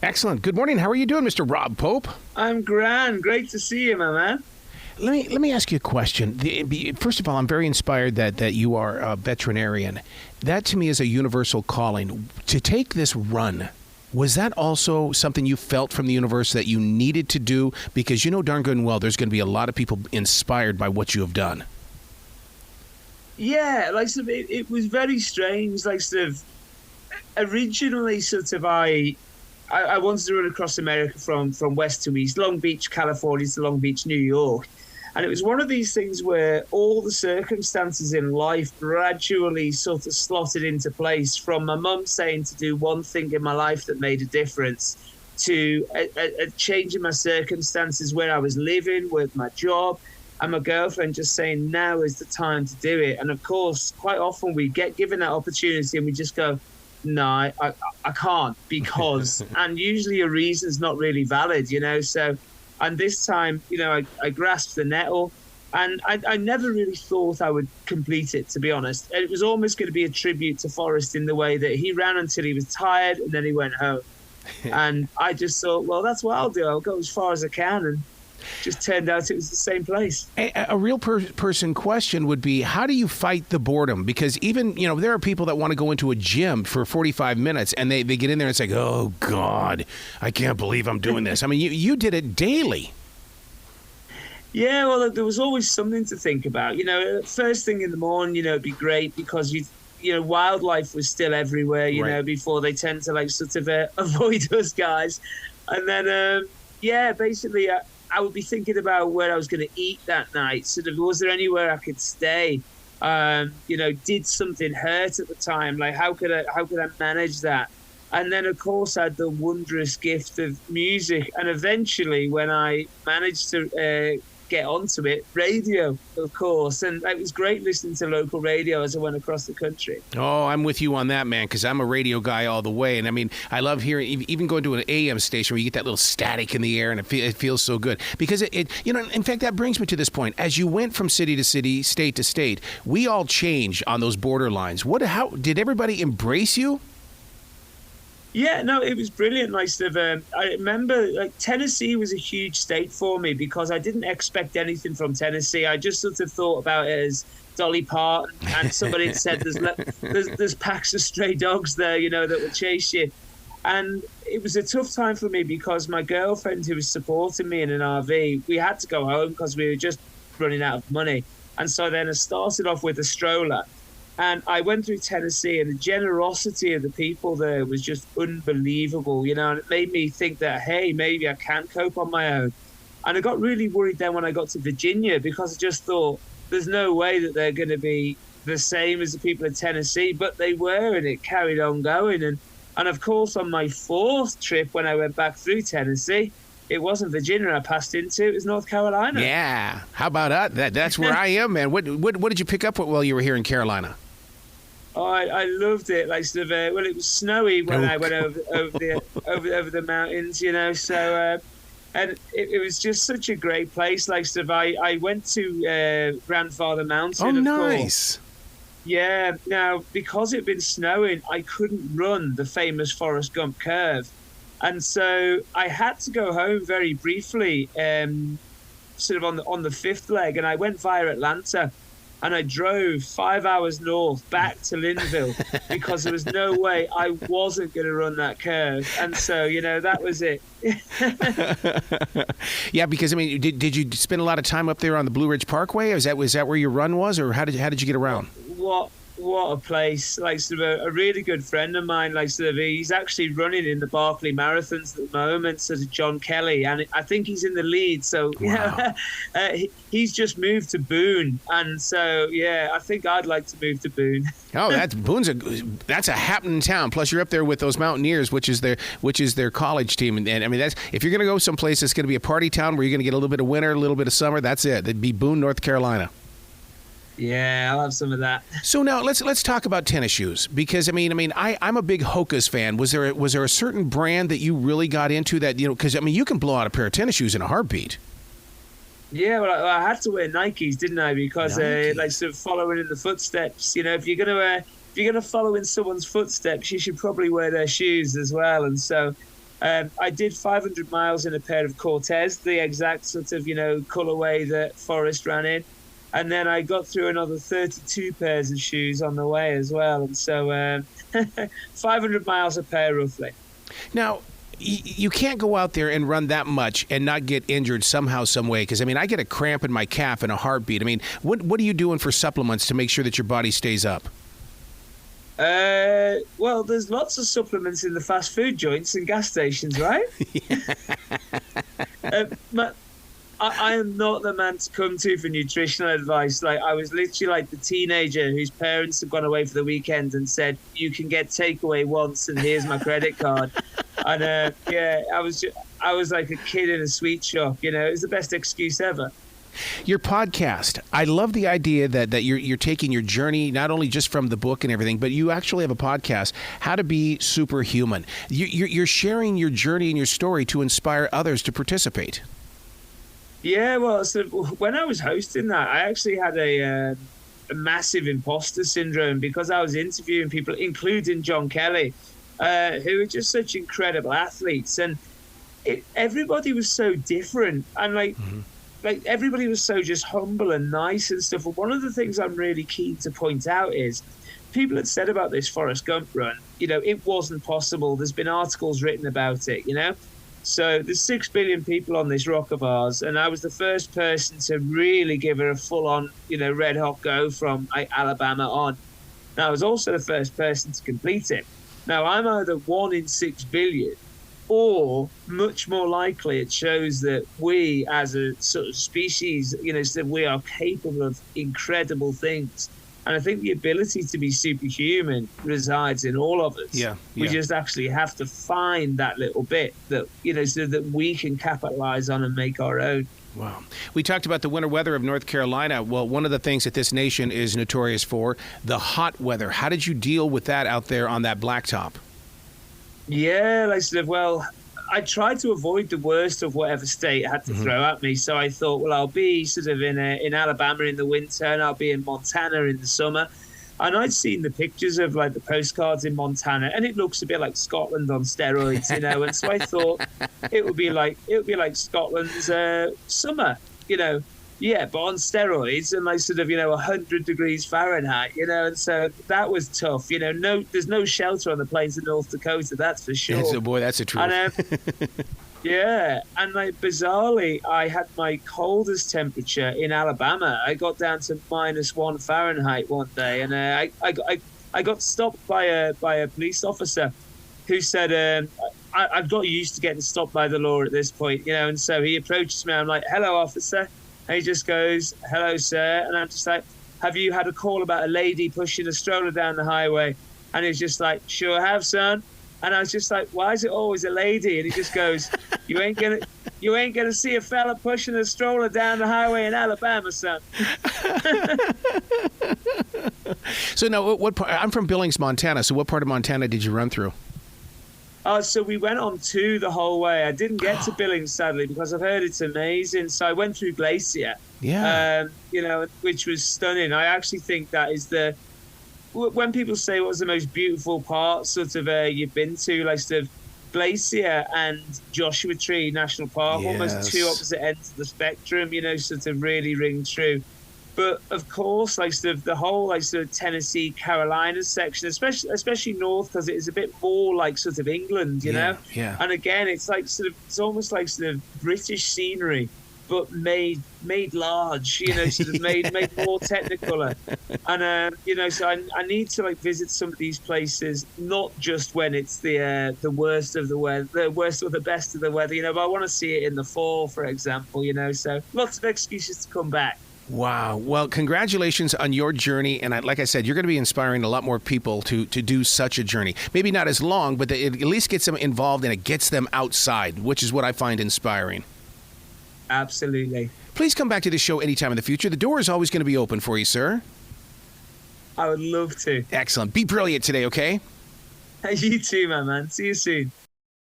Excellent. Good morning. How are you doing, Mr. Rob Pope? I'm grand. Great to see you, my man. Let me ask you a question. First of all, I'm very inspired that you are a veterinarian. That to me is a universal calling. To take this run, was that also something you felt from the universe that you needed to do? Because you know darn good and well there's going to be a lot of people inspired by what you have done. Yeah, it was very strange. Originally, I wanted to run across America from west to east, Long Beach, California to Long Beach, New York. And it was one of these things where all the circumstances in life gradually sort of slotted into place, from my mum saying to do one thing in my life that made a difference, to a change in my circumstances where I was living, with my job, and my girlfriend just saying, now is the time to do it. And of course, quite often we get given that opportunity and we just go, no, I can't, because, and usually a reason's not really valid, So, and this time, I grasped the nettle, and I never really thought I would complete it, to be honest. It was almost going to be a tribute to Forrest in the way that he ran until he was tired and then he went home. And I just thought, well, that's what I'll do. I'll go as far as I can. And just turned out it was the same place. A real person question would be, how do you fight the boredom? Because even, there are people that want to go into a gym for 45 minutes and they get in there and it's like, oh, God, I can't believe I'm doing this. I mean, you did it daily. Yeah, well, there was always something to think about. First thing in the morning, it'd be great because wildlife was still everywhere, right, before they tend to avoid us guys. And then, basically, I would be thinking about where I was going to eat that night. Was there anywhere I could stay? Did something hurt at the time? Like, how could I manage that? And then, of course, I had the wondrous gift of music. And eventually, when I managed to get onto it, radio, of course. And it was great listening to local radio as I went across the country. Oh, I'm with you on that, man, because I'm a radio guy all the way. And I mean, I love hearing, even going to an AM station where you get that little static in the air and it feels so good. Because in fact, that brings me to this point. As you went from city to city, state to state, we all changed on those borderlines. How did everybody embrace you? Yeah, no, it was brilliant. I remember, Tennessee was a huge state for me because I didn't expect anything from Tennessee. I just sort of thought about it as Dolly Parton, and somebody had said there's packs of stray dogs there, that will chase you. And it was a tough time for me because my girlfriend, who was supporting me in an RV, we had to go home because we were just running out of money. And so then I started off with a stroller. And I went through Tennessee, and the generosity of the people there was just unbelievable, and it made me think that, hey, maybe I can cope on my own. And I got really worried then when I got to Virginia, because I just thought there's no way that they're going to be the same as the people in Tennessee, but they were, and it carried on going. And of course, on my fourth trip, when I went back through Tennessee, it wasn't Virginia I passed into, it was North Carolina. Yeah, how about that? That's where I am, man. What did you pick up while you were here in Carolina? Oh, I loved it. It was snowy when I went over the mountains, So, and it was just such a great place. I went to Grandfather Mountain. Oh, of nice. Course. Yeah. Now, because it'd been snowing, I couldn't run the famous Forrest Gump curve, and so I had to go home very briefly, sort of on the fifth leg, and I went via Atlanta. And I drove 5 hours north back to Linville because there was no way I wasn't going to run that curve. And so, that was it. Yeah, because, I mean, did you spend a lot of time up there on the Blue Ridge Parkway? Was that where your run was, or how did you get around? What a place. A really good friend of mine, he's actually running in the Barkley Marathons at the moment, John Kelly, and I think he's in the lead. So, wow. He's just moved to Boone, and so, I think I'd like to move to Boone. Oh, that's a happening town. Plus, you're up there with those Mountaineers, which is their college team, and I mean, that's, if you're going to go someplace that's going to be a party town where you're going to get a little bit of winter, a little bit of summer, that's it. It'd be Boone, North Carolina. Yeah, I'll have some of that. So now let's talk about tennis shoes, because I'm a big Hoka's fan. Was there a certain brand that you really got into that, because you can blow out a pair of tennis shoes in a heartbeat. Yeah, well, I had to wear Nikes, didn't I? Because sort of following in the footsteps. If you're gonna follow in someone's footsteps, you should probably wear their shoes as well. And so I did 500 miles in a pair of Cortez, the exact sort of, colorway that Forrest ran in. And then I got through another 32 pairs of shoes on the way as well. And so 500 miles a pair, roughly. Now, you can't go out there and run that much and not get injured somehow, some way. Because, I mean, I get a cramp in my calf in a heartbeat. I mean, what are you doing for supplements to make sure that your body stays up? Well, there's lots of supplements in the fast food joints and gas stations, right? I am not the man to come to for nutritional advice. Like, I was literally like the teenager whose parents had gone away for the weekend and said, "You can get takeaway once, and here's my credit card." And I was like a kid in a sweet shop. It was the best excuse ever. Your podcast, I love the idea that you're taking your journey not only just from the book and everything, but you actually have a podcast, How to Be Superhuman. You're sharing your journey and your story to inspire others to participate. Yeah, well, so when I was hosting that, I actually had a massive imposter syndrome because I was interviewing people, including John Kelly, who are just such incredible athletes. And everybody was so different. And like everybody was so just humble and nice and stuff. And one of the things I'm really keen to point out is people had said about this Forrest Gump run, it wasn't possible. There's been articles written about it, So there's 6 billion people on this rock of ours, and I was the first person to really give her a full-on, red hot go from Alabama on. Now, I was also the first person to complete it. Now, I'm either 1 in 6 billion, or much more likely it shows that we as a sort of species, so we are capable of incredible things. And I think the ability to be superhuman resides in all of us. Yeah. We just actually have to find that little bit that, so that we can capitalize on and make our own. Wow. We talked about the winter weather of North Carolina. Well, one of the things that this nation is notorious for, the hot weather. How did you deal with that out there on that blacktop? Yeah, I tried to avoid the worst of whatever state had to throw at me. So I thought, well, I'll be sort of in Alabama in the winter, and I'll be in Montana in the summer. And I'd seen the pictures of like the postcards in Montana, and it looks a bit like Scotland on steroids, And so I thought it would be like Scotland's summer, Yeah, but on steroids and like sort of 100 degrees Fahrenheit, And so that was tough. There's no shelter on the plains of North Dakota, that's for sure. Yes, oh boy, that's the truth. And, yeah, and like bizarrely, I had my coldest temperature in Alabama. I got down to -1 Fahrenheit one day, and I got stopped by a police officer who said, I've got used to getting stopped by the law at this point, And so he approaches me. I'm like, "Hello, officer." And he just goes, "Hello, sir." And I'm just like, "Have you had a call about a lady pushing a stroller down the highway?" And he's just like, "Sure have, son." And I was just like, "Why is it always a lady?" And he just goes, you ain't gonna see a fella pushing a stroller down the highway in Alabama, son." So now, what part? I'm from Billings, Montana. So what part of Montana did you run through? So we went on 2 the whole way. I didn't get to Billings, sadly, because I've heard it's amazing. So I went through Glacier, which was stunning. I actually think that is when people say what was the most beautiful part sort of you've been to, like sort of Glacier and Joshua Tree National Park, almost 2 opposite ends of the spectrum, sort of really ring true. But of course, like sort of the whole like sort of Tennessee, Carolinas section, especially north, because it is a bit more like sort of England, Yeah. And again, it's like it's almost like sort of British scenery, but made large, sort of made more technicolor. And so I need to like visit some of these places, not just when it's the worst of the weather, the worst or the best of the weather, but I want to see it in the fall, for example, So lots of excuses to come back. Wow. Well, congratulations on your journey. And like I said, you're going to be inspiring a lot more people to do such a journey. Maybe not as long, but it at least gets them involved and it gets them outside, which is what I find inspiring. Absolutely. Please come back to the show anytime in the future. The door is always going to be open for you, sir. I would love to. Excellent. Be brilliant today, okay? You too, my man. See you soon.